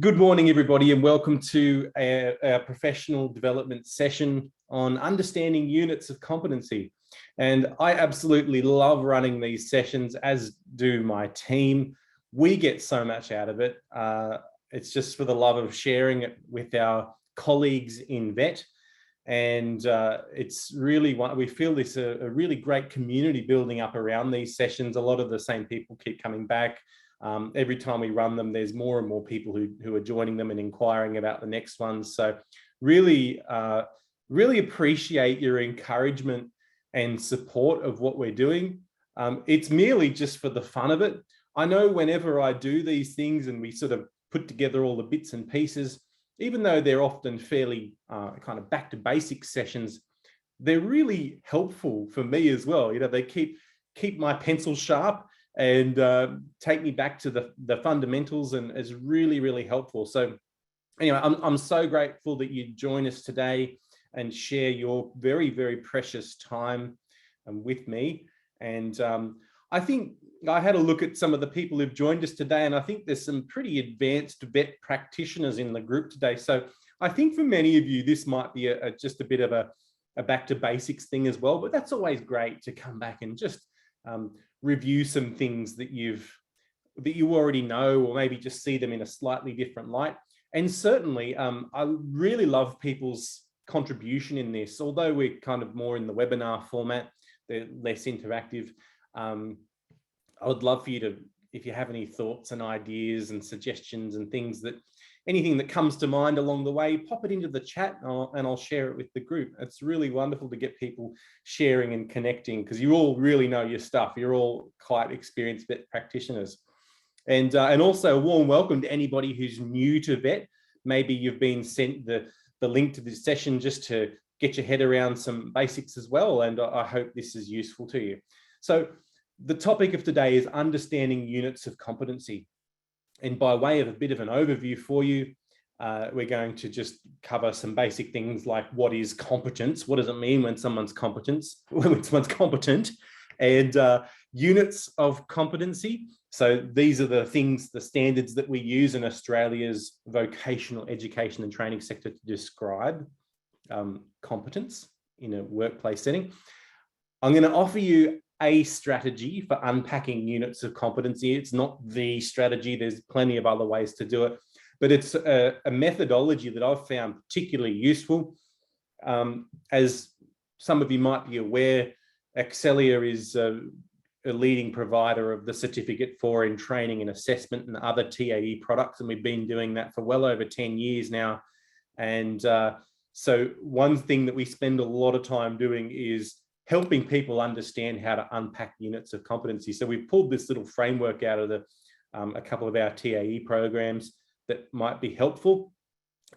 Good morning, everybody, and welcome to our professional development session on understanding units of competency. And I absolutely love running these sessions, as do my team. We get so much out of it. It's just for the love of sharing it with our colleagues in VET. And it's really, we feel this a really great community building up around these sessions. A lot of the same people keep coming back. Every time we run them, there's more and more people who are joining them and inquiring about the next ones. So really, really appreciate your encouragement and support of what we're doing. It's merely just for the fun of it. I know whenever I do these things and we sort of put together all the bits and pieces, even though they're often fairly kind of back to basics sessions, they're really helpful for me as well. You know, they keep my pencil sharp and take me back to the fundamentals, and is really, really helpful. So anyway, I'm so grateful that you join us today and share your very, very precious time with me. And I think I had a look at some of the people who've joined us today, and I think there's some pretty advanced vet practitioners in the group today. So I think for many of you, this might be just a bit of a back to basics thing as well, but that's always great to come back and just review some things that you already know, or maybe just see them in a slightly different light. And certainly, I really love people's contribution in this. Although we're kind of more in the webinar format, they're less interactive. I would love for you to, if you have any thoughts and ideas and suggestions and things anything that comes to mind along the way, pop it into the chat and I'll share it with the group. It's really wonderful to get people sharing and connecting, because you all really know your stuff. You're all quite experienced vet practitioners. And also a warm welcome to anybody who's new to vet. Maybe you've been sent the link to this session just to get your head around some basics as well. And I hope this is useful to you. So the topic of today is understanding units of competency. And by way of a bit of an overview for you, we're going to just cover some basic things like what is competence, what does it mean when someone's competent, and units of competency. So these are the things, the standards that we use in Australia's vocational education and training sector to describe competence in a workplace setting. I'm going to offer you a strategy for unpacking units of competency. It's not the strategy. There's plenty of other ways to do it, but it's a methodology that I've found particularly useful. As some of you might be aware, Excelia is a leading provider of the certificate for in training and assessment and other TAE products, and we've been doing that for well over 10 years now. And so one thing that we spend a lot of time doing is helping people understand how to unpack units of competency. So we've pulled this little framework out of a couple of our TAE programs that might be helpful,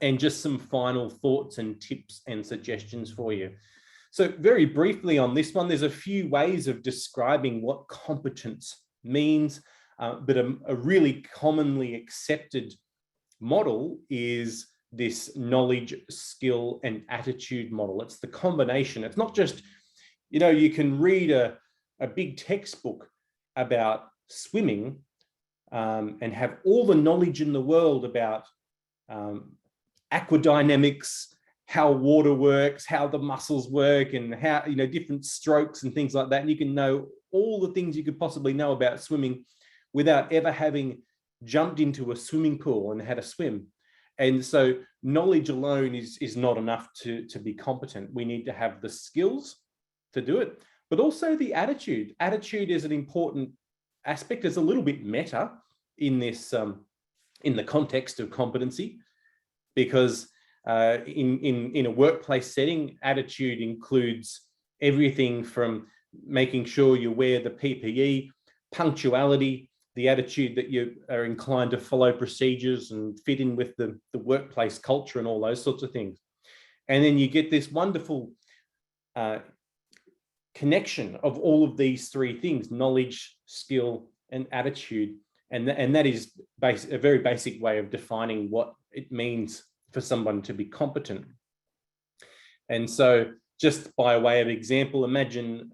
and just some final thoughts and tips and suggestions for you. So very briefly on this one, there's a few ways of describing what competence means, but a really commonly accepted model is this knowledge, skill, and attitude model. It's the combination. It's not just, you know, you can read a big textbook about swimming and have all the knowledge in the world about aquadynamics, how water works, how the muscles work, and how, you know, different strokes and things like that. And you can know all the things you could possibly know about swimming without ever having jumped into a swimming pool and had a swim. And so knowledge alone is not enough to be competent. We need to have the skills to do it, but also the attitude. Attitude is an important aspect. It's a little bit meta in this, in the context of competency, because in a workplace setting, attitude includes everything from making sure you wear the PPE, punctuality, the attitude that you are inclined to follow procedures and fit in with the workplace culture and all those sorts of things. And then you get this wonderful connection of all of these three things: knowledge, skill, and attitude. And that is a very basic way of defining what it means for someone to be competent. And so just by way of example, imagine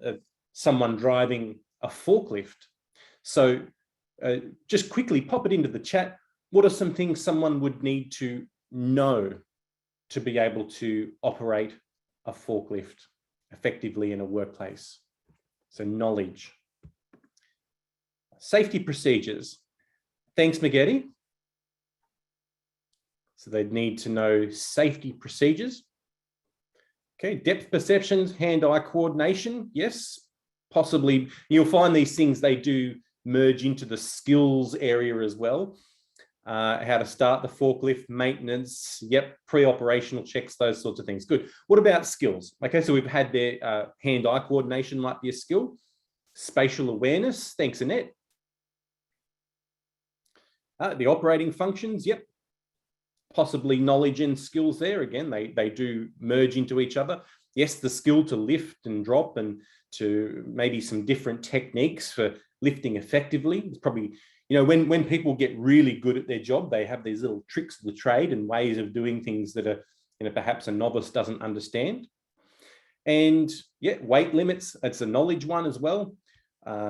someone driving a forklift. So just quickly pop it into the chat. What are some things someone would need to know to be able to operate a forklift effectively in a workplace? So knowledge. Safety procedures. Thanks, Maggette. So they'd need to know safety procedures. Okay, depth perceptions, hand-eye coordination. Yes, possibly. You'll find these things, they do merge into the skills area as well. How to start the forklift, maintenance, yep, pre-operational checks, those sorts of things. Good. What about skills? Okay, so we've had their hand-eye coordination might be a skill. Spatial awareness, thanks, Annette. The operating functions, yep. Possibly knowledge and skills there. Again, they do merge into each other. Yes, the skill to lift and drop and to maybe some different techniques for lifting effectively. It's probably, you know, when people get really good at their job, they have these little tricks of the trade and ways of doing things that are, you know, perhaps a novice doesn't understand. And yeah, weight limits, it's a knowledge one as well.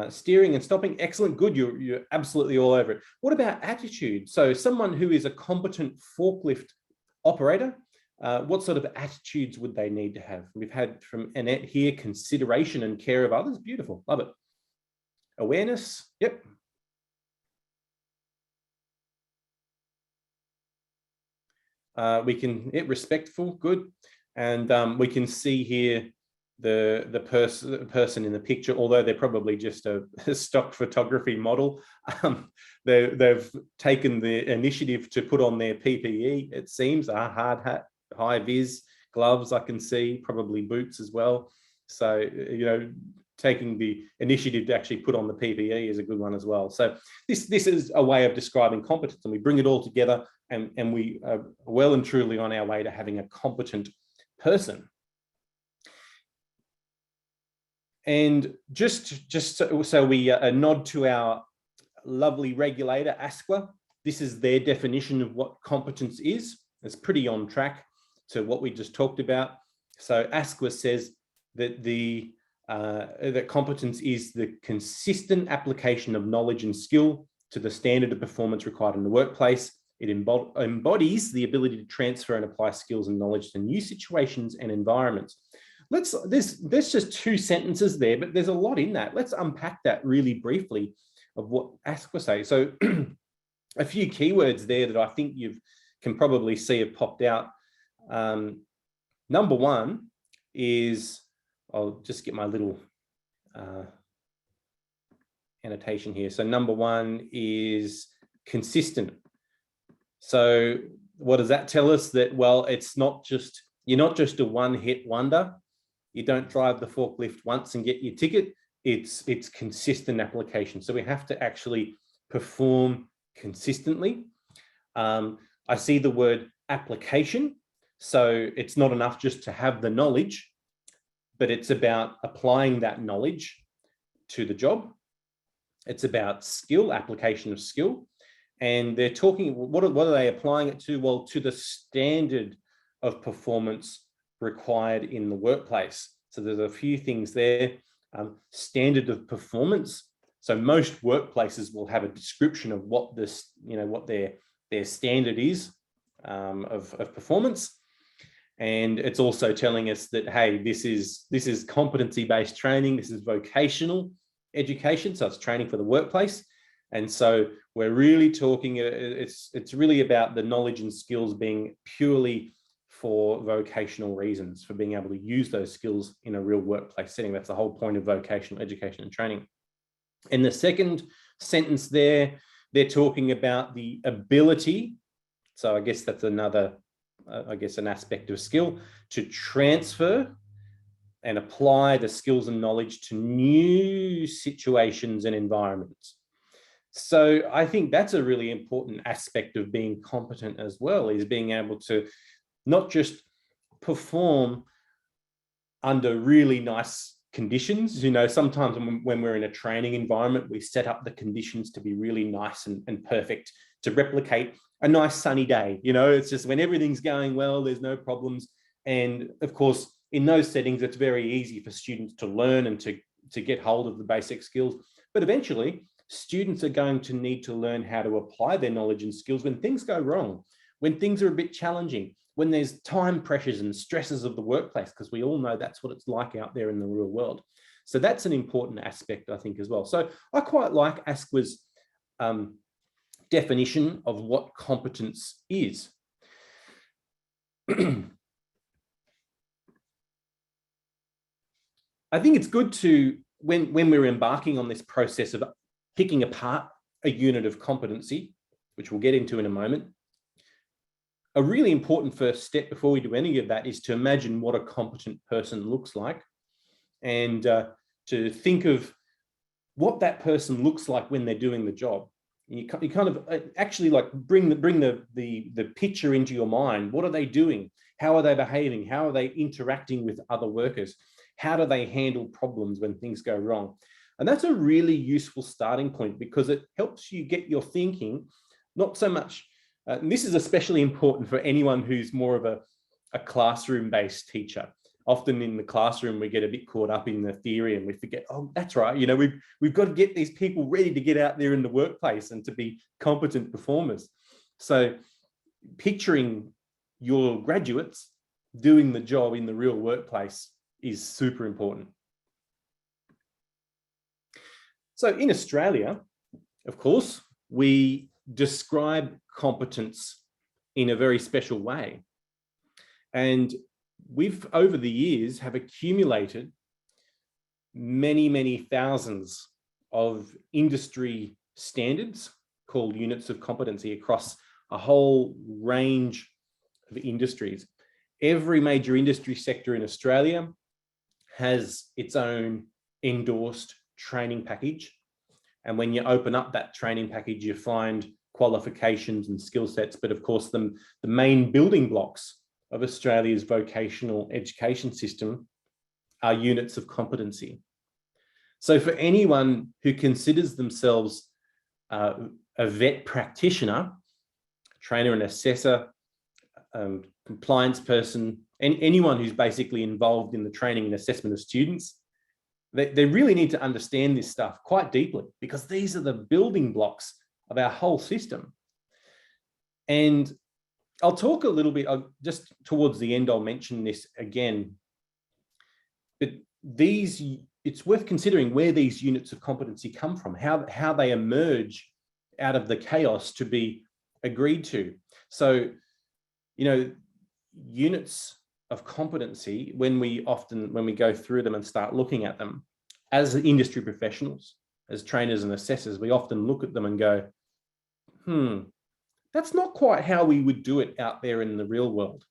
Steering and stopping, excellent, good, you're absolutely all over it. What about attitude? So someone who is a competent forklift operator, what sort of attitudes would they need to have? We've had from Annette here, consideration and care of others, beautiful, love it. Awareness, yep. We can, respectful, good. And we can see here the person in the picture, although they're probably just a stock photography model. They've taken the initiative to put on their PPE, it seems, a hard hat, high vis, gloves, I can see, probably boots as well. So, you know, taking the initiative to actually put on the PPE is a good one as well. So this is a way of describing competence, and we bring it all together, and we are well and truly on our way to having a competent person. And just so we nod to our lovely regulator, ASQA, this is their definition of what competence is. It's pretty on track to what we just talked about. So ASQA says that that competence is the consistent application of knowledge and skill to the standard of performance required in the workplace. It embodies the ability to transfer and apply skills and knowledge to new situations and environments. There's just 2 sentences there, but there's a lot in that. Let's unpack that really briefly of what ASQA say. So a few keywords there that I think you can probably see have popped out. Number one is, I'll just get my little annotation here. So number one is consistent. So what does that tell us? That, well, it's not just, you're not just a one-hit wonder. You don't drive the forklift once and get your ticket. It's consistent application. So we have to actually perform consistently. I see the word application. So it's not enough just to have the knowledge, but it's about applying that knowledge to the job. It's about skill, application of skill. And they're talking, what are they applying it to? Well, to the standard of performance required in the workplace. So there's a few things there. Standard of performance. So most workplaces will have a description of what this, you know, what their standard is of performance. And it's also telling us that, hey, this is competency-based training. This is vocational education. So it's training for the workplace. And so we're really talking, it's really about the knowledge and skills being purely for vocational reasons, for being able to use those skills in a real workplace setting. That's the whole point of vocational education and training. In the second sentence there, they're talking about the ability. So I guess that's another, an aspect of skill, to transfer and apply the skills and knowledge to new situations and environments. So I think that's a really important aspect of being competent as well, is being able to not just perform under really nice conditions. You know, sometimes when we're in a training environment, we set up the conditions to be really nice and perfect to replicate a nice sunny day. You know, it's just when everything's going well, there's no problems. And of course, in those settings, it's very easy for students to learn and to get hold of the basic skills. But eventually, students are going to need to learn how to apply their knowledge and skills when things go wrong, when things are a bit challenging, when there's time pressures and stresses of the workplace, because we all know that's what it's like out there in the real world. So that's an important aspect, I think, as well. So I quite like ASQA's definition of what competence is. I think it's good to, when we're embarking on this process of picking apart a unit of competency, which we'll get into in a moment, a really important first step before we do any of that is to imagine what a competent person looks like, and to think of what that person looks like when they're doing the job. You kind of actually like bring the picture into your mind. What are they doing? How are they behaving? How are they interacting with other workers? How do they handle problems when things go wrong? And that's a really useful starting point, because it helps you get your thinking, not so much, and this is especially important for anyone who's more of a classroom-based teacher. Often in the classroom, we get a bit caught up in the theory and we forget, oh, that's right, you know, we've got to get these people ready to get out there in the workplace and to be competent performers. So picturing your graduates doing the job in the real workplace is super important. So in Australia, of course, we describe competence in a very special way. And we've, over the years, have accumulated many, many thousands of industry standards called units of competency across a whole range of industries. Every major industry sector in Australia has its own endorsed training package. And when you open up that training package, you find qualifications and skill sets. But of course, the main building blocks of Australia's vocational education system are units of competency. So for anyone who considers themselves a vet practitioner, trainer and assessor, compliance person, and anyone who's basically involved in the training and assessment of students, they really need to understand this stuff quite deeply, because these are the building blocks of our whole system. And I'll talk a little bit, just towards the end, I'll mention this again, but it's worth considering where these units of competency come from, how they emerge out of the chaos to be agreed to. So, you know, units of competency, when we go through them and start looking at them as industry professionals, as trainers and assessors, we often look at them and go, that's not quite how we would do it out there in the real world,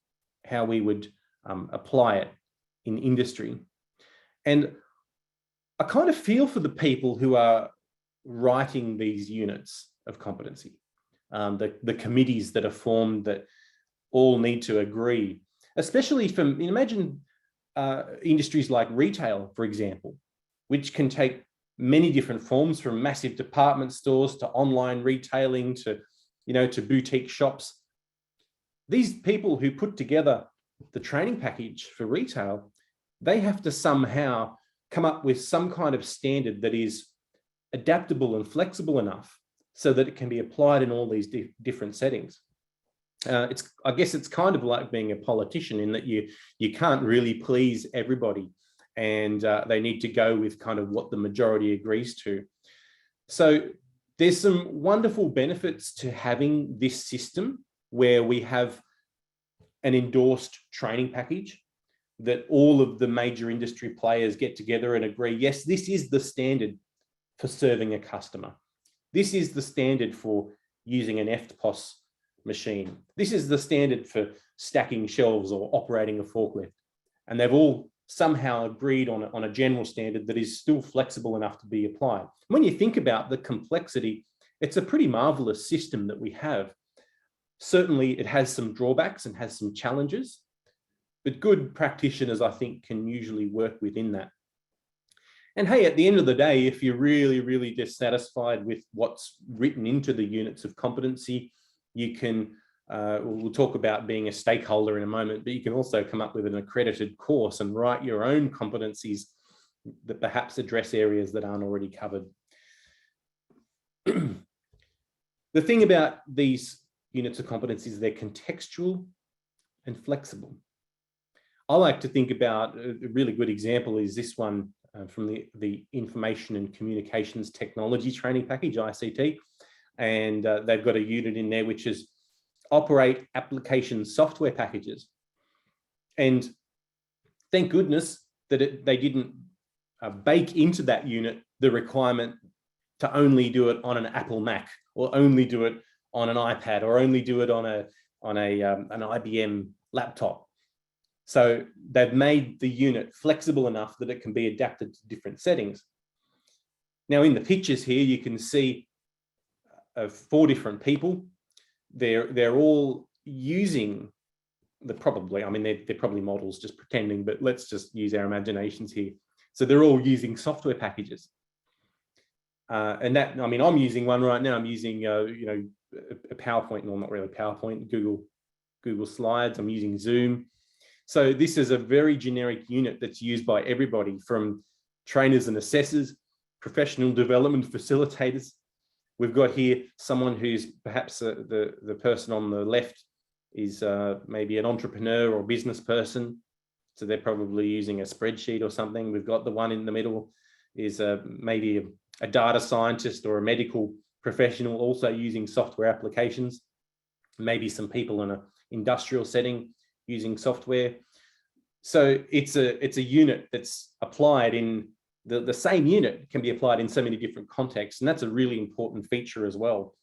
how we would apply it in industry. And I kind of feel for the people who are writing these units of competency, the committees that are formed that all need to agree, especially from, imagine industries like retail, for example, which can take many different forms, from massive department stores to online retailing to, you know, to boutique shops. These people who put together the training package for retail, they have to somehow come up with some kind of standard that is adaptable and flexible enough so that it can be applied in all these different settings. I guess it's kind of like being a politician, in that you can't really please everybody, and they need to go with kind of what the majority agrees to. So there's some wonderful benefits to having this system where we have an endorsed training package that all of the major industry players get together and agree, yes, this is the standard for serving a customer. This is the standard for using an EFTPOS machine. This is the standard for stacking shelves or operating a forklift. And they've all somehow agreed on a general standard that is still flexible enough to be applied. When you think about the complexity, it's a pretty marvelous system that we have. Certainly it has some drawbacks and has some challenges, but good practitioners, I think, can usually work within that. And hey, at the end of the day, if you're really, really dissatisfied with what's written into the units of competency, you can, we'll talk about being a stakeholder in a moment, but you can also come up with an accredited course and write your own competencies that perhaps address areas that aren't already covered. The thing about these units of competence is they're contextual and flexible. I like to think about a really good example is this one from the Information and Communications Technology Training Package, ICT. And they've got a unit in there which is operate application software packages. And thank goodness that they didn't bake into that unit the requirement to only do it on an Apple Mac, or only do it on an iPad, or only do it on an IBM laptop. So they've made the unit flexible enough that it can be adapted to different settings. Now in the pictures here, you can see 4 different people. They're all using they're probably models just pretending, but let's just use our imaginations here. So they're all using software packages. And that, I'm using one right now. I'm using, a PowerPoint, well, not really PowerPoint, Google Slides. I'm using Zoom. So this is a very generic unit that's used by everybody, from trainers and assessors, professional development facilitators. We've got here someone who's perhaps the person on the left is maybe an entrepreneur or business person. So they're probably using a spreadsheet or something. We've got the one in the middle is maybe a data scientist or a medical professional also using software applications. Maybe some people in an industrial setting using software. So it's a unit that's applied in the same unit can be applied in so many different contexts. And that's a really important feature as well.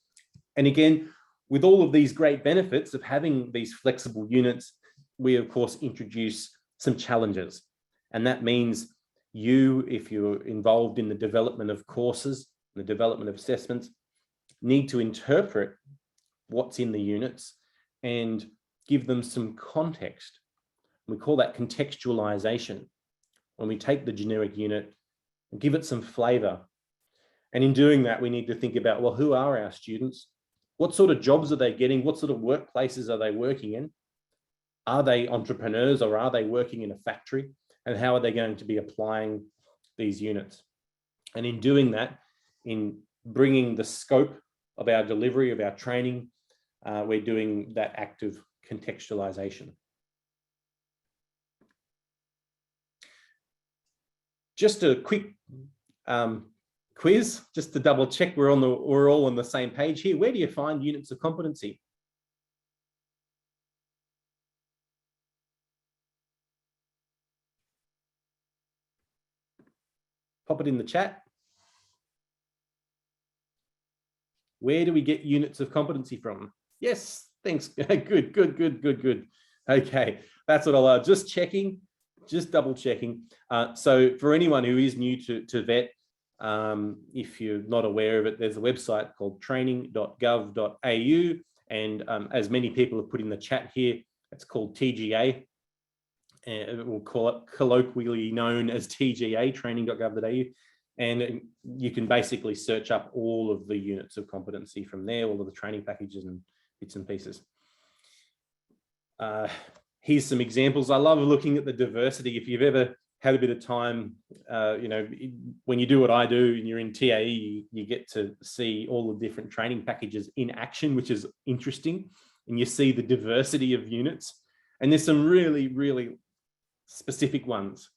And again, with all of these great benefits of having these flexible units, we of course introduce some challenges. And that means if you're involved in the development of courses, the development of assessments, need to interpret what's in the units and give them some context. We call that contextualization. When we take the generic unit and give it some flavor. And in doing that, we need to think about, well, who are our students? What sort of jobs are they getting? What sort of workplaces are they working in? Are they entrepreneurs, or are they working in a factory? And how are they going to be applying these units? And in doing that, in bringing the scope of our delivery, of our training, we're doing that active contextualization. Just a quick quiz, just to double check we're all on the same page here. Where do you find units of competency? Pop it in the chat. Where do we get units of competency from? Yes, thanks. Good. Okay, that's what I'll just checking, just double checking. So for anyone who is new to VET, if you're not aware of it, there's a website called training.gov.au. And as many people have put in the chat here, it's called TGA. And we'll call it colloquially known as TGA, training.gov.au. And you can basically search up all of the units of competency from there, all of the training packages and bits and pieces. Here's some examples. I love looking at the diversity. If you've ever had a bit of time, when you do what I do and you're in TAE, you get to see all the different training packages in action, which is interesting. And you see the diversity of units. And there's some really, really specific ones.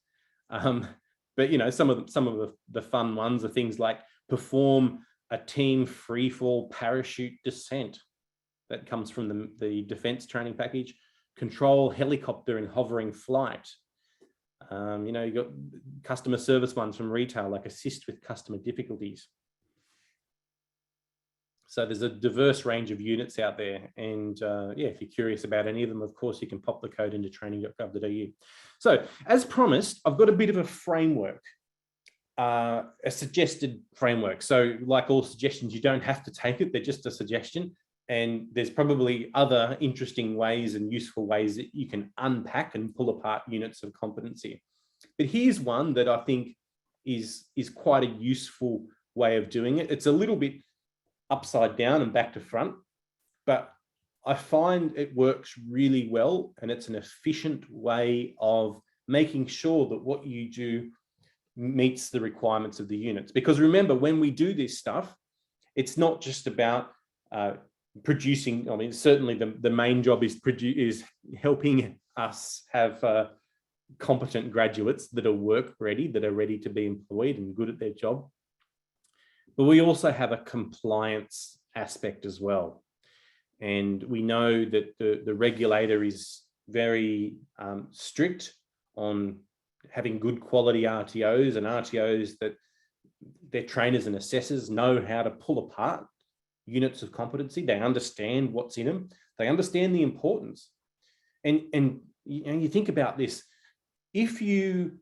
But some of the fun ones are things like perform a team free fall parachute descent. That comes from the defense training package. Control helicopter in hovering flight. You've got customer service ones from retail, like assist with customer difficulties. So there's a diverse range of units out there. And if you're curious about any of them, of course, you can pop the code into training.gov.au. So as promised, I've got a bit of a framework, a suggested framework. So like all suggestions, you don't have to take it. They're just a suggestion. And there's probably other interesting ways and useful ways that you can unpack and pull apart units of competency. But here's one that I think is quite a useful way of doing it. It's a little bit upside down and back to front, but I find it works really well, and it's an efficient way of making sure that what you do meets the requirements of the units. Because remember, when we do this stuff, it's not just about producing. I mean, certainly the main job is helping us have competent graduates that are work ready, that are ready to be employed and good at their job. But we also have a compliance aspect as well. And we know that the regulator is very strict on having good quality RTOs, and RTOs that their trainers and assessors know how to pull apart units of competency. They understand what's in them. They understand the importance. And you think about this, if you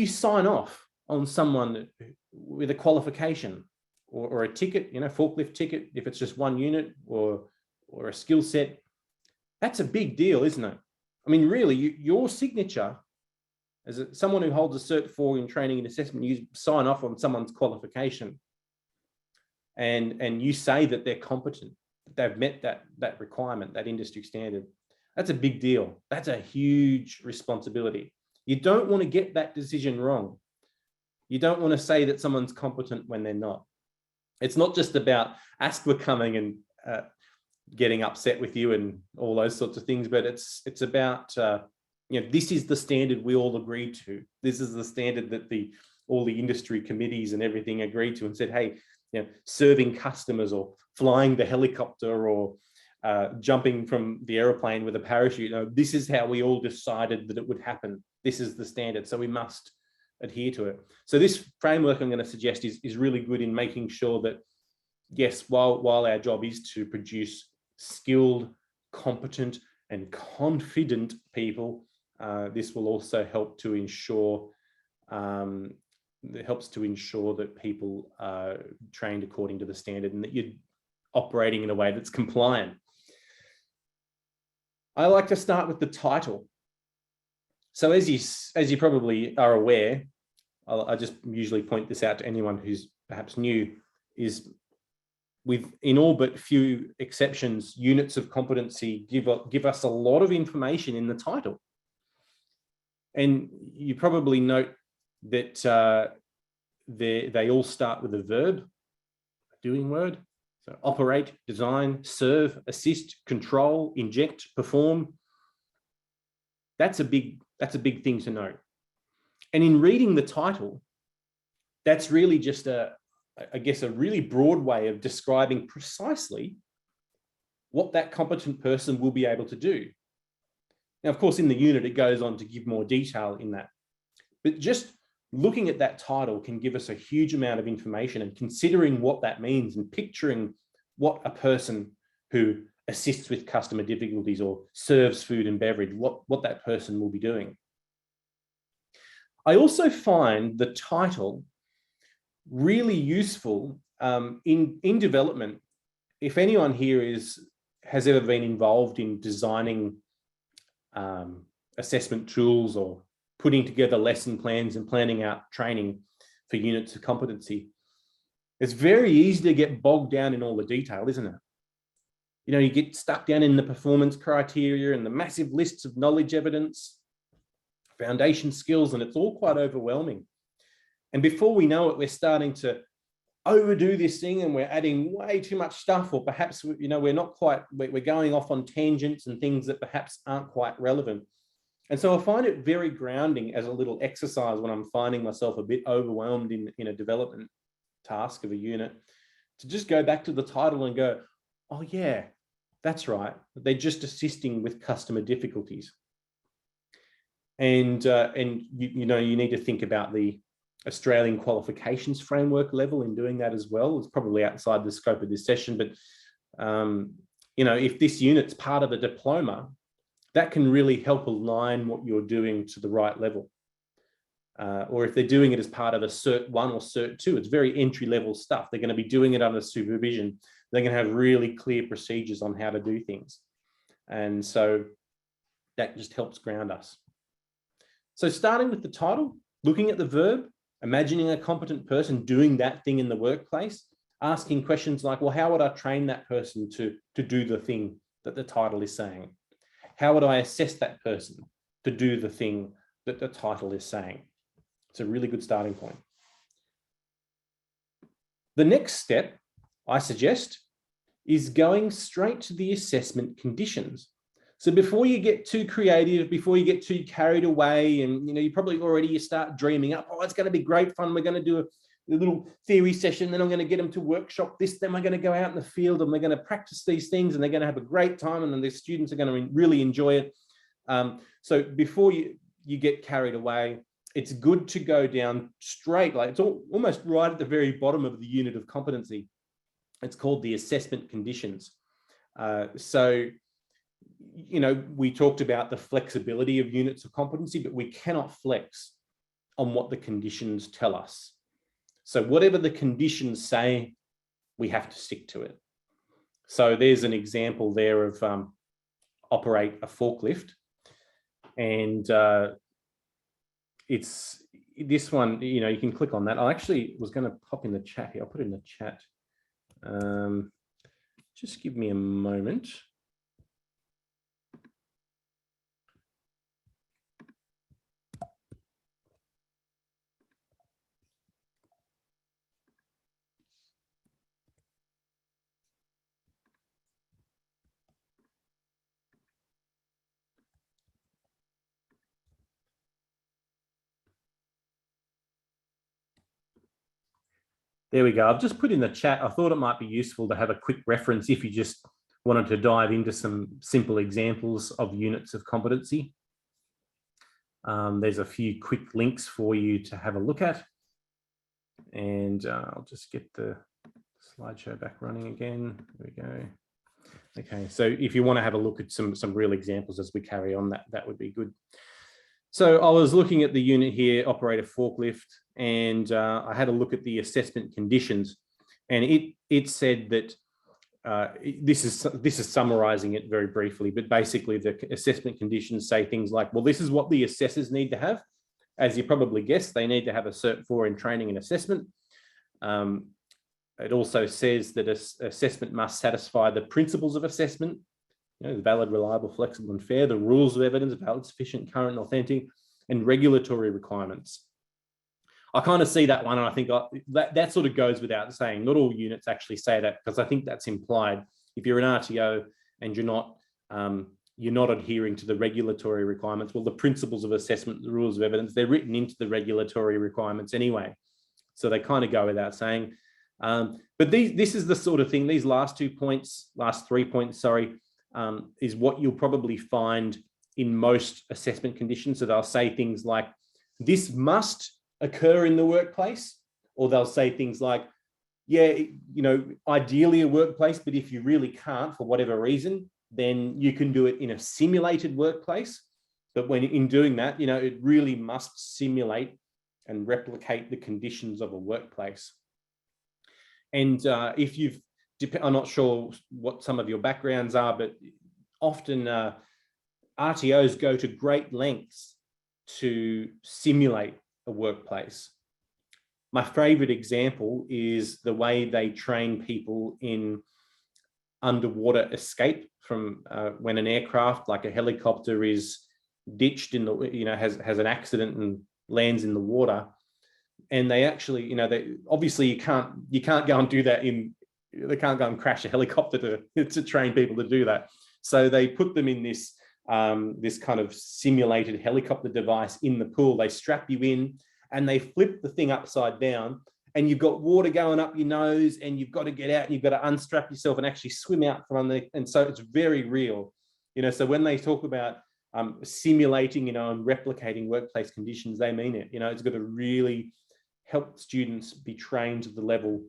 sign off on someone with a qualification or a ticket, forklift ticket, if it's just one unit or a skill set, that's a big deal, isn't it? I mean, really, your signature as someone who holds a Cert 4 in training and assessment, you sign off on someone's qualification and you say that they're competent, that they've met that requirement, that industry standard. That's a big deal. That's a huge responsibility. You don't want to get that decision wrong. You don't want to say that someone's competent when they're not. It's not just about ASQA coming and getting upset with you and all those sorts of things, but it's about, this is the standard we all agreed to. This is the standard that all the industry committees and everything agreed to and said, hey, serving customers or flying the helicopter or jumping from the aeroplane with a parachute. This is how we all decided that it would happen. This is the standard, so we must adhere to it. So this framework I'm going to suggest is really good in making sure that, yes, while our job is to produce skilled, competent, and confident people, this will also help to ensure that people are trained according to the standard and that you're operating in a way that's compliant. I like to start with the title. So as you probably are aware, I just usually point this out to anyone who's perhaps new, is in all but few exceptions, units of competency give us a lot of information in the title. And you probably note that they all start with a verb, a doing word. So operate, design, serve, assist, control, inject, perform. That's a big thing to note. And in reading the title, that's really just a really broad way of describing precisely what that competent person will be able to do. Now, of course, in the unit, it goes on to give more detail in that. But just looking at that title can give us a huge amount of information, and considering what that means and picturing what a person who assists with customer difficulties or serves food and beverage, what that person will be doing. I also find the title really useful in development. If anyone here has ever been involved in designing assessment tools or putting together lesson plans and planning out training for units of competency, it's very easy to get bogged down in all the detail, isn't it? You get stuck down in the performance criteria and the massive lists of knowledge evidence, foundation skills, and it's all quite overwhelming. And before we know it, we're starting to overdo this thing and we're adding way too much stuff, or perhaps, we're going off on tangents and things that perhaps aren't quite relevant. And so I find it very grounding as a little exercise when I'm finding myself a bit overwhelmed in a development task of a unit, to just go back to the title and go, oh yeah, that's right. They're just assisting with customer difficulties. And you need to think about the Australian qualifications framework level in doing that as well. It's probably outside the scope of this session, but if this unit's part of a diploma, that can really help align what you're doing to the right level. Or if they're doing it as part of a Cert 1 or Cert 2, it's very entry-level stuff. They're going to be doing it under supervision. They're going to have really clear procedures on how to do things. And so that just helps ground us. So starting with the title, looking at the verb, imagining a competent person doing that thing in the workplace, asking questions like, well, how would I train that person to do the thing that the title is saying? How would I assess that person to do the thing that the title is saying? It's a really good starting point. The next step, I suggest, is going straight to the assessment conditions. So before you get too creative, before you get too carried away, and you probably already you start dreaming up, oh, it's going to be great fun. We're going to do a little theory session, then I'm going to get them to workshop this, then we're going to go out in the field and we're going to practice these things and they're going to have a great time and then the students are going to really enjoy it. So before you get carried away, it's good to go down straight, like it's almost right at the very bottom of the unit of competency. It's called the assessment conditions. We talked about the flexibility of units of competency, but we cannot flex on what the conditions tell us. So whatever the conditions say, we have to stick to it. So there's an example there of operate a forklift. And it's this one, you can click on that. I actually was going to pop in the chat here. I'll put it in the chat. Just give me a moment. There we go. I've just put in the chat. I thought it might be useful to have a quick reference if you just wanted to dive into some simple examples of units of competency. There's a few quick links for you to have a look at. And I'll just get the slideshow back running again. There we go. Okay, so if you want to have a look at some real examples as we carry on, that would be good. So I was looking at the unit here, operate a forklift, and I had a look at the assessment conditions, and it said that this is summarizing it very briefly, but basically the assessment conditions say things like, well, this is what the assessors need to have. As you probably guessed, they need to have a Cert 4 in training and assessment. It also says that assessment must satisfy the principles of assessment, the valid, reliable, flexible, and fair, the rules of evidence, valid, sufficient, current, and authentic, and regulatory requirements. I kind of see that one, and I think that sort of goes without saying. Not all units actually say that, because I think that's implied. If you're an RTO and you're not adhering to the regulatory requirements, well, the principles of assessment, the rules of evidence, they're written into the regulatory requirements anyway. So they kind of go without saying. But this is the sort of thing, these last 3 points, is what you'll probably find in most assessment conditions. So they'll say things like, this must occur in the workplace, or they'll say things like, yeah, ideally a workplace, but if you really can't for whatever reason, then you can do it in a simulated workplace. But when in doing that, it really must simulate and replicate the conditions of a workplace. And if I'm not sure what some of your backgrounds are, but often RTOs go to great lengths to simulate a workplace. My favorite example is the way they train people in underwater escape from when an aircraft, like a helicopter, is ditched in the, has an accident and lands in the water. And they actually, they obviously you can't go and do that they can't go and crash a helicopter to train people to do that. So they put them in this kind of simulated helicopter device in the pool. They strap you in and they flip the thing upside down, and you've got water going up your nose, and you've got to get out and you've got to unstrap yourself and actually swim out from under. And so it's very real, so when they talk about simulating, and replicating workplace conditions, they mean it. It's got to really help students be trained to the level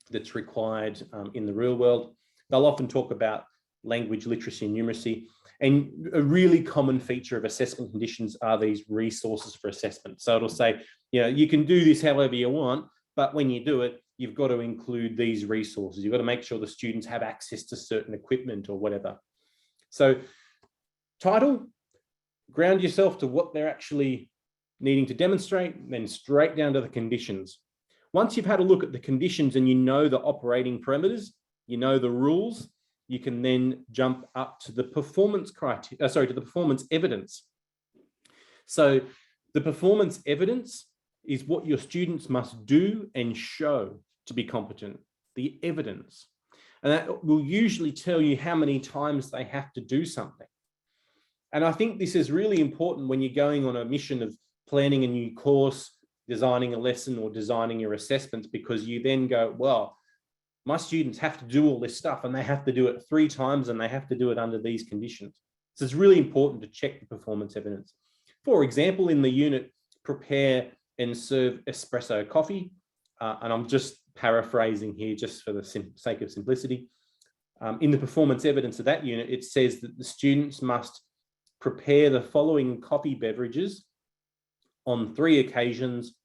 that's required in the real world. They'll often talk about language literacy and numeracy. And a really common feature of assessment conditions are these resources for assessment. So it'll say, you can do this however you want, but when you do it, you've got to include these resources. You've got to make sure the students have access to certain equipment or whatever. So title, ground yourself to what they're actually needing to demonstrate, then straight down to the conditions. Once you've had a look at the conditions and you know the operating parameters, you know the rules, you can then jump up to the performance criteria, to the performance evidence. So the performance evidence is what your students must do and show to be competent? The evidence. And that will usually tell you how many times they have to do something. And I think this is really important when you're going on a mission of planning a new course, designing a lesson, or designing your assessments, because you then go, well, my students have to do all this stuff and they have to do it 3 times and they have to do it under these conditions. So it's really important to check the performance evidence. For example, in the unit, prepare and serve espresso coffee. And I'm just paraphrasing here just for the sake of simplicity. In the performance evidence of that unit, it says that the students must prepare the following coffee beverages on 3 occasions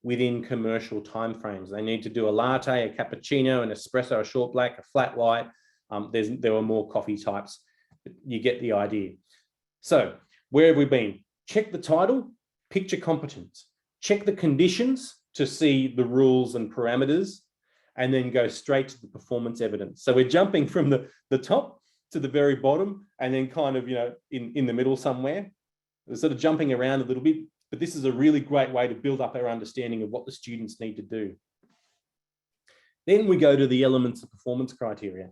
within commercial timeframes. They need to do a latte, a cappuccino, an espresso, a short black, a flat white. There are more coffee types, but you get the idea. So where have we been? Check the title, picture competence. Check the conditions to see the rules and parameters, and then go straight to the performance evidence. So we're jumping from the top to the very bottom, and then kind of, in the middle somewhere. We're sort of jumping around a little bit, but this is a really great way to build up our understanding of what the students need to do. Then we go to the elements of performance criteria.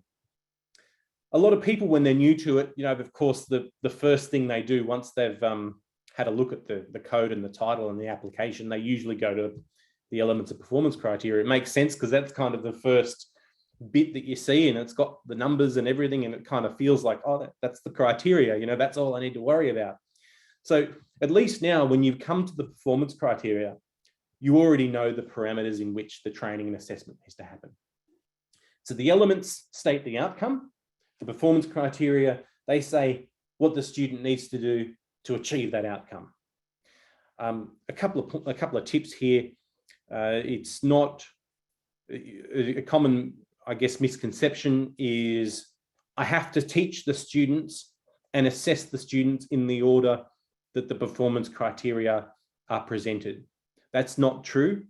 A lot of people, when they're new to it, of course, the first thing they do once they've had a look at the code and the title and the application, they usually go to the elements of performance criteria. It makes sense because that's kind of the first bit that you see, and it's got the numbers and everything, and it kind of feels like, oh, that's the criteria, that's all I need to worry about. So at least now, when you've come to the performance criteria, you already know the parameters in which the training and assessment needs to happen. So the elements state the outcome. The performance criteria, they say what the student needs to do to achieve that outcome. A couple of tips here. It's not a common, I guess, misconception is I have to teach the students and assess the students in the order that the performance criteria are presented. That's not true.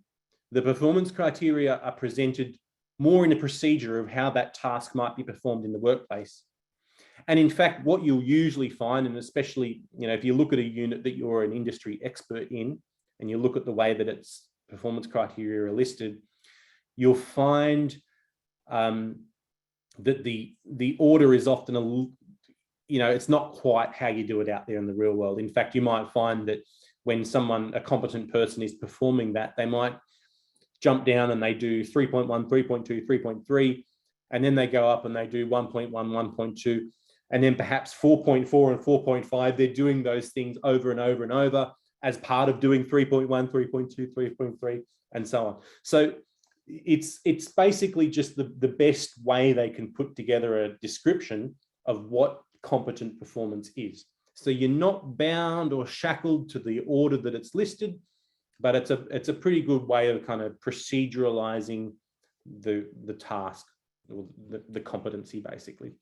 The performance criteria are presented more in a procedure of how that task might be performed in the workplace. And in fact, what you'll usually find, and especially, if you look at a unit that you're an industry expert in, and you look at the way that its performance criteria are listed, you'll find that the order is often it's not quite how you do it out there in the real world. In fact, you might find that when a competent person is performing that, they might jump down and they do 3.1, 3.2, 3.3, and then they go up and they do 1.1, 1.2, and then perhaps 4.4 and 4.5. They're doing those things over and over and over as part of doing 3.1, 3.2, 3.3, and so on. So it's basically just the best way they can put together a description of what competent performance is. So you're not bound or shackled to the order that it's listed, but it's a pretty good way of kind of proceduralizing the task, or the competency, basically.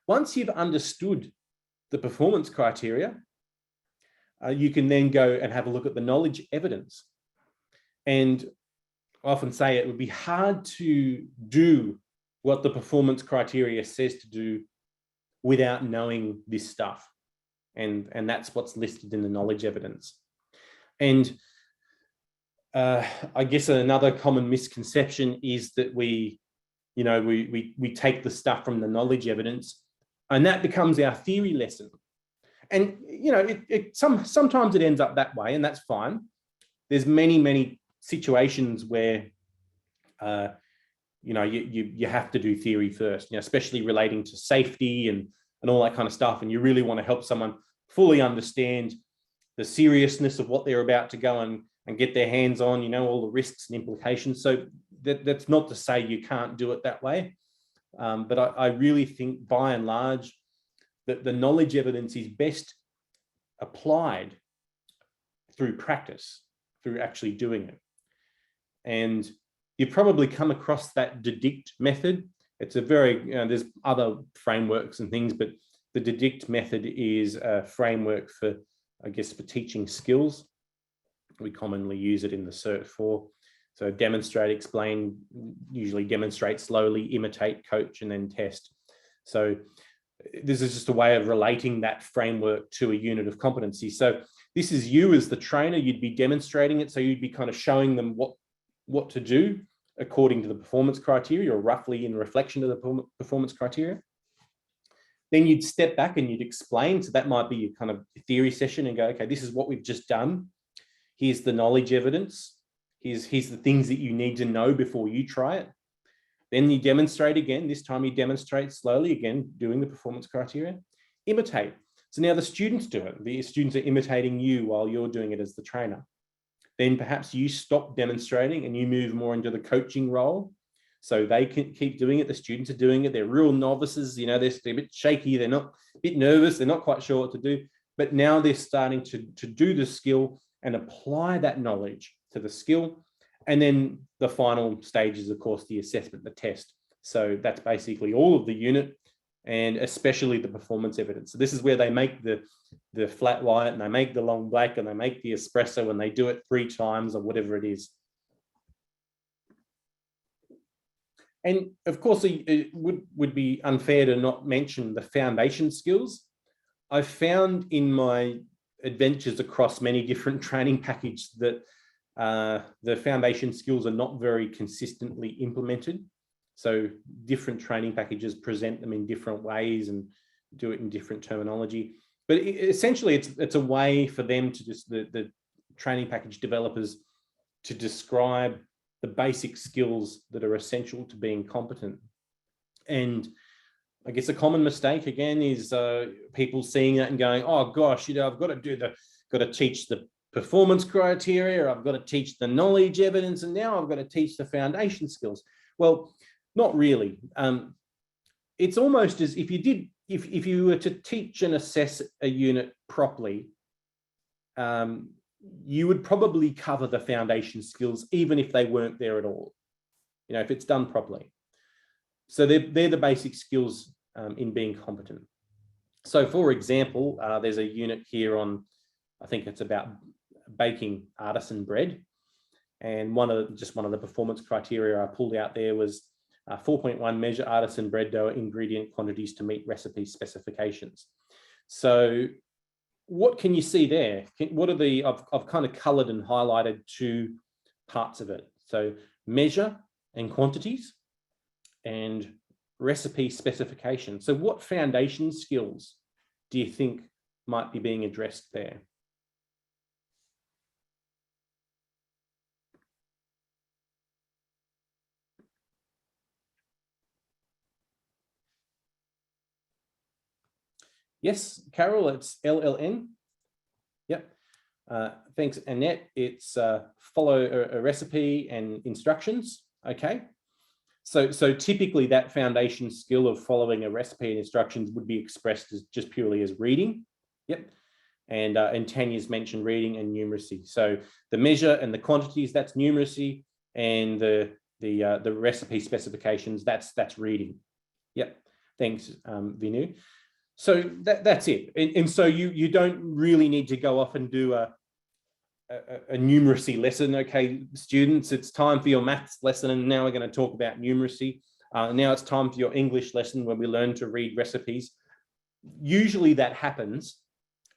Once you've understood the performance criteria, you can then go and have a look at the knowledge evidence. And I often say it would be hard to do what the performance criteria says to do without knowing this stuff. And that's what's listed in the knowledge evidence. And I guess another common misconception is that we take the stuff from the knowledge evidence and that becomes our theory lesson. And, sometimes it ends up that way, and that's fine. There's many situations where, you have to do theory first, especially relating to safety and all that kind of stuff. And you really want to help someone fully understand the seriousness of what they're about to go and get their hands on, all the risks and implications. So that's not to say you can't do it that way. But I really think, by and large, that the knowledge evidence is best applied through practice, through actually doing it. And you've probably come across that DEDICT method. It's a very, there's other frameworks and things, but the DEDICT method is a framework for teaching skills. We commonly use it in the Cert 4. So demonstrate, explain, usually demonstrate slowly, imitate, coach, and then test. So this is just a way of relating that framework to a unit of competency. So this is you as the trainer, you'd be demonstrating it. So you'd be kind of showing them what to do according to the performance criteria, or roughly in reflection of the performance criteria. Then you'd step back and you'd explain. So that might be your kind of theory session and go, okay, this is what we've just done. Here's the knowledge evidence. Here's the things that you need to know before you try it. Then you demonstrate again. This time you demonstrate slowly again, doing the performance criteria. Imitate. So now the students do it. The students are imitating you while you're doing it as the trainer. Then perhaps you stop demonstrating and you move more into the coaching role. So they can keep doing it. The students are doing it. They're real novices. You know, they're a bit shaky. They're not a bit nervous. They're not quite sure what to do. But now they're starting to do the skill and apply that knowledge to the skill. And then the final stage is, of course, the assessment, the test. So that's basically all of the unit, and especially the performance evidence. So this is where they make the flat white, and they make the long black, and they make the espresso, and they do it 3 times or whatever it is. And of course, it would be unfair to not mention the foundation skills. I've found in my adventures across many different training packages that the foundation skills are not very consistently implemented. So different training packages present them in different ways and do it in different terminology. But essentially, it's a way for them to just, the training package developers, to describe the basic skills that are essential to being competent. And I guess a common mistake again is people seeing that and going, oh gosh, you know, I've got to teach the performance criteria, I've got to teach the knowledge evidence, and now I've got to teach the foundation skills. Well, not really. It's almost as if you were to teach and assess a unit properly, you would probably cover the foundation skills even if they weren't there at all, you know, if it's done properly. So they're the basic skills in being competent. So for example, there's a unit here on, I think it's about baking artisan bread. And one of the performance criteria I pulled out there was 4.1, measure artisan bread dough ingredient quantities to meet recipe specifications. So what can you see there? What are the, I've kind of colored and highlighted 2 parts of it. So measure and quantities, and recipe specification. So what foundation skills do you think might be being addressed there? Yes, Carol, it's LLN. Yep. Thanks, Annette. It's follow a recipe and instructions. Okay. So typically that foundation skill of following a recipe and instructions would be expressed as just purely as reading. Yep. And Tanya's mentioned reading and numeracy. So the measure and the quantities, that's numeracy, and the recipe specifications, that's reading. Yep. Thanks, Vinu. So that's it. And so you don't really need to go off and do a numeracy lesson. Okay, students, it's time for your maths lesson, and now we're going to talk about numeracy. Now it's time for your English lesson where we learn to read recipes. Usually that happens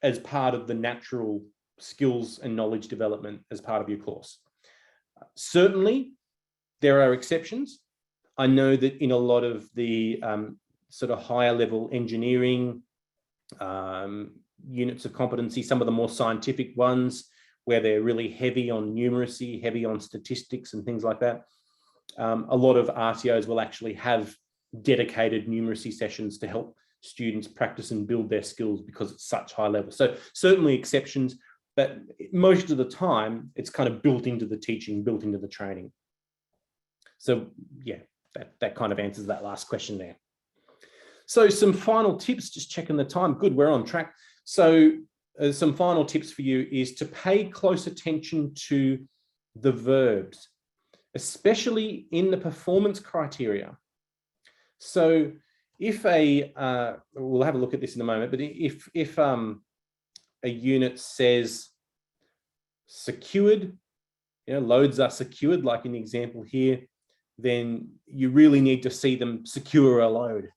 as part of the natural skills and knowledge development as part of your course. Certainly, there are exceptions. I know that in a lot of the sort of higher level engineering units of competency, some of the more scientific ones, where they're really heavy on numeracy, heavy on statistics and things like that. A lot of RTOs will actually have dedicated numeracy sessions to help students practice and build their skills because it's such high level. So certainly exceptions, but most of the time it's kind of built into the teaching, built into the training. So yeah, that kind of answers that last question there. So some final tips, just checking the time. Good, we're on track. So some final tips for you is to pay close attention to the verbs, especially in the performance criteria. So if we'll have a look at this in a moment, but if a unit says secured, you know, loads are secured, like in the example here, then you really need to see them secure a load.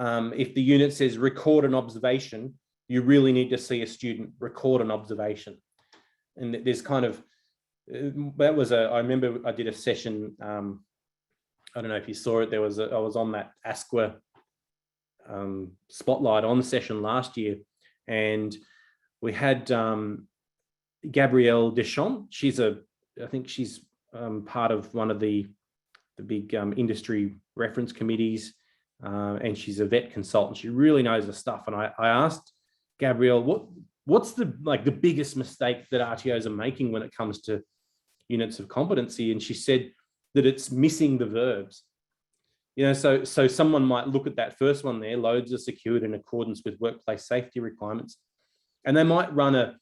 If the unit says record an observation, you really need to see a student record an observation. And there's kind of that was I remember I did a session, I don't know if you saw it, I was on that ASQA spotlight on session last year, and we had Gabrielle Deschamps. I think she's part of one of the big industry reference committees, and she's a vet consultant. She really knows her stuff. And I asked Gabrielle, what's the biggest mistake that RTOs are making when it comes to units of competency? And she said that it's missing the verbs. So someone might look at that first one there, loads are secured in accordance with workplace safety requirements, and they might run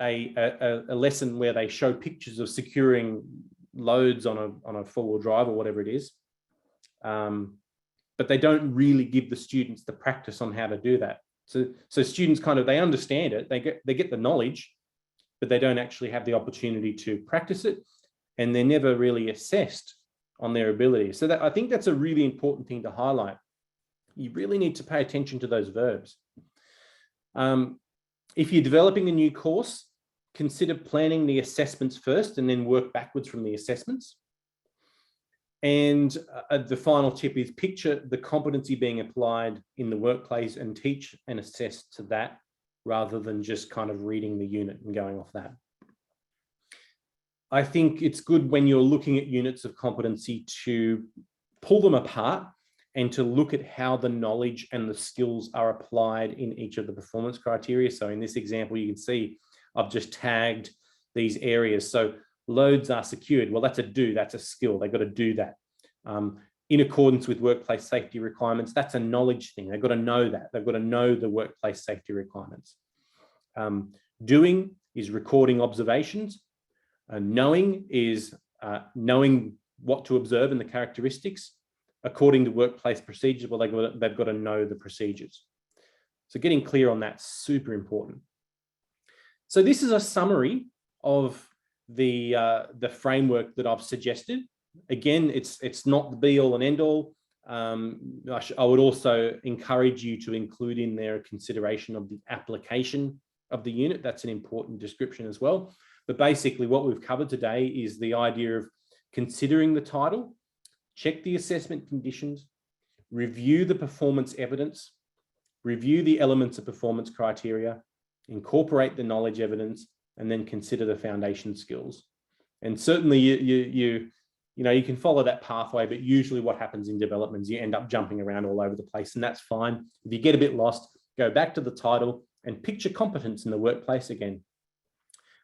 a lesson where they show pictures of securing loads on a four-wheel drive or whatever it is, but they don't really give the students the practice on how to do that. So students they understand it, they get the knowledge, but they don't actually have the opportunity to practice it, and they're never really assessed on their ability. So I think that's a really important thing to highlight. You really need to pay attention to those verbs. If you're developing a new course, consider planning the assessments first and then work backwards from the assessments. And the final tip is picture the competency being applied in the workplace and teach and assess to that, rather than just reading the unit and going off that. I think it's good when you're looking at units of competency to pull them apart and to look at how the knowledge and the skills are applied in each of the performance criteria. So in this example, you can see I've just tagged these areas. So loads are secured. Well, that's a do, that's a skill. They've got to do that. In accordance with workplace safety requirements, that's a knowledge thing. They've got to know that. They've got to know the workplace safety requirements. Doing is recording observations. Knowing is knowing what to observe and the characteristics. According to workplace procedures, well, they've got to know the procedures. So getting clear on that's super important. So this is a summary of the framework that I've suggested. Again, it's not the be all and end all. I would also encourage you to include in there a consideration of the application of the unit. That's an important description as well. But basically what we've covered today is the idea of considering the title, check the assessment conditions, review the performance evidence, review the elements of performance criteria, incorporate the knowledge evidence, and then consider the foundation skills. And certainly you can follow that pathway, but usually what happens in development is you end up jumping around all over the place, and that's fine. If you get a bit lost, go back to the title and picture competence in the workplace again.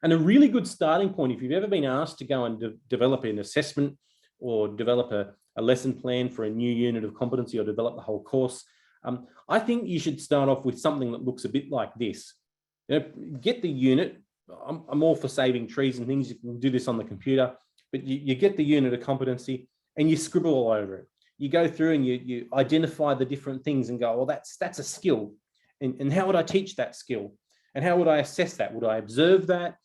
And a really good starting point, if you've ever been asked to go and develop an assessment or develop a lesson plan for a new unit of competency or develop the whole course, I think you should start off with something that looks a bit like this. Get the unit. I'm all for saving trees and things. You can do this on the computer, but you get the unit of competency and you scribble all over it. You go through and you identify the different things and go, well, that's a skill. And how would I teach that skill? And how would I assess that? Would I observe that?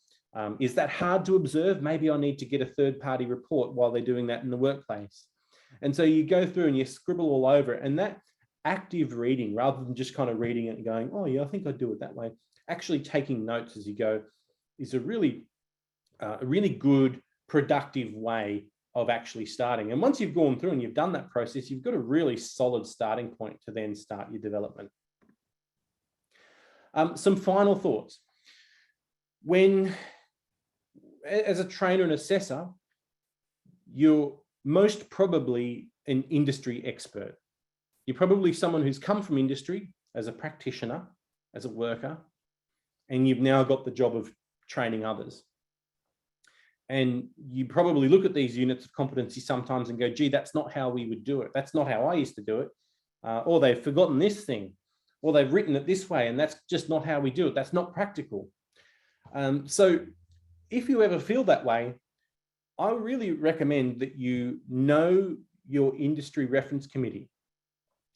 Is that hard to observe? Maybe I need to get a third-party report while they're doing that in the workplace. And so you go through and you scribble all over it. And that active reading, rather than just reading it and going, oh yeah, I think I'd do it that way, actually taking notes as you go is a really good, productive way of actually starting. And once you've gone through and you've done that process, you've got a really solid starting point to then start your development. Some final thoughts. As a trainer and assessor, you're most probably an industry expert. You're probably someone who's come from industry as a practitioner, as a worker, and you've now got the job of training others. And you probably look at these units of competency sometimes and go, gee, that's not how we would do it. That's not how I used to do it. Or they've forgotten this thing, or they've written it this way, and that's just not how we do it. That's not practical. So if you ever feel that way, I really recommend that you know your industry reference committee.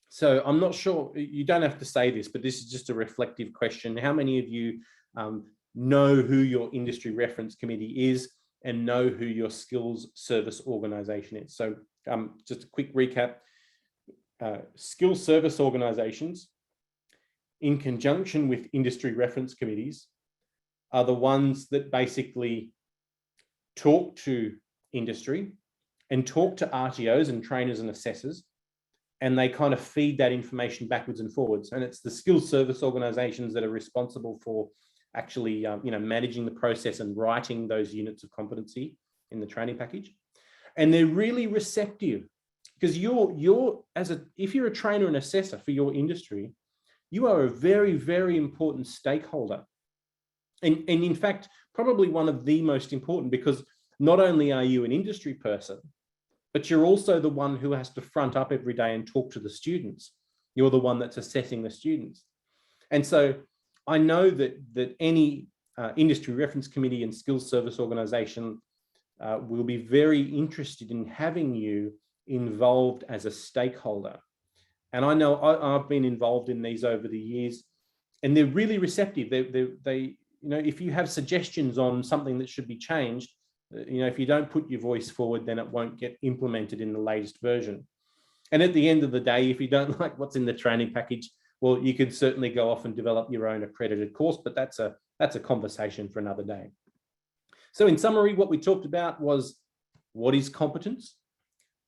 So I'm not sure, you don't have to say this, but this is just a reflective question. How many of you know who your industry reference committee is and know who your skills service organization is? So just a quick recap, skills service organizations in conjunction with industry reference committees are the ones that basically talk to industry and talk to RTOs and trainers and assessors, and they kind of feed that information backwards and forwards. And it's the skills service organizations that are responsible for actually managing the process and writing those units of competency in the training package. And they're really receptive, because if you're a trainer and assessor for your industry, you are a very, very important stakeholder. And in fact, probably one of the most important, because not only are you an industry person, but you're also the one who has to front up every day and talk to the students. You're the one that's assessing the students. And so I know that any industry reference committee and skills service organization will be very interested in having you involved as a stakeholder. And I know I've been involved in these over the years, and they're really receptive. They if you have suggestions on something that should be changed, if you don't put your voice forward, then it won't get implemented in the latest version. And at the end of the day, if you don't like what's in the training package, well, you could certainly go off and develop your own accredited course, but that's a conversation for another day. So in summary, what we talked about was, what is competence?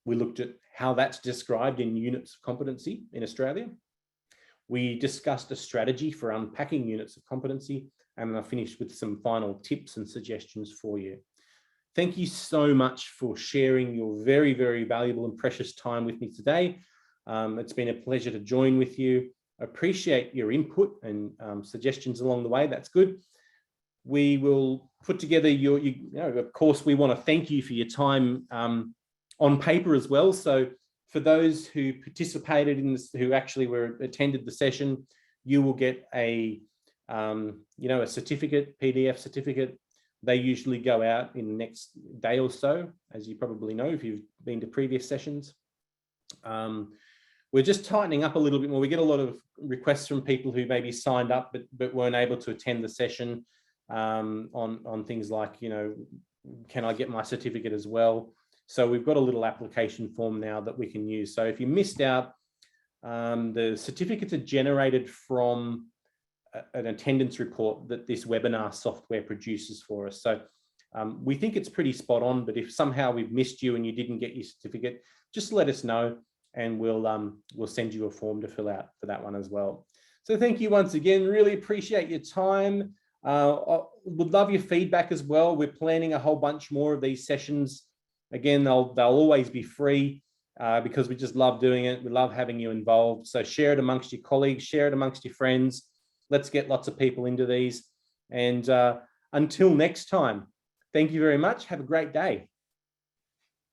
We looked at how that's described in units of competency in Australia. We discussed a strategy for unpacking units of competency, and I finished with some final tips and suggestions for you. Thank you so much for sharing your very, very valuable and precious time with me today. It's been a pleasure to join with you. I appreciate your input and suggestions along the way. That's good. We will put together of course, we want to thank you for your time on paper as well. So for those who participated in this, who actually attended the session, you will get a certificate, PDF certificate. They usually go out in the next day or so, as you probably know if you've been to previous sessions. We're just tightening up a little bit more. We get a lot of requests from people who maybe signed up but weren't able to attend the session on things like, can I get my certificate as well? So we've got a little application form now that we can use. So if you missed out, the certificates are generated from an attendance report that this webinar software produces for us. So we think it's pretty spot on, but if somehow we've missed you and you didn't get your certificate, just let us know and we'll send you a form to fill out for that one as well. So thank you once again, really appreciate your time. Would love your feedback as well. We're planning a whole bunch more of these sessions. Again, they'll always be free because we just love doing it. We love having you involved. So share it amongst your colleagues, share it amongst your friends. Let's get lots of people into these. And until next time, thank you very much. Have a great day.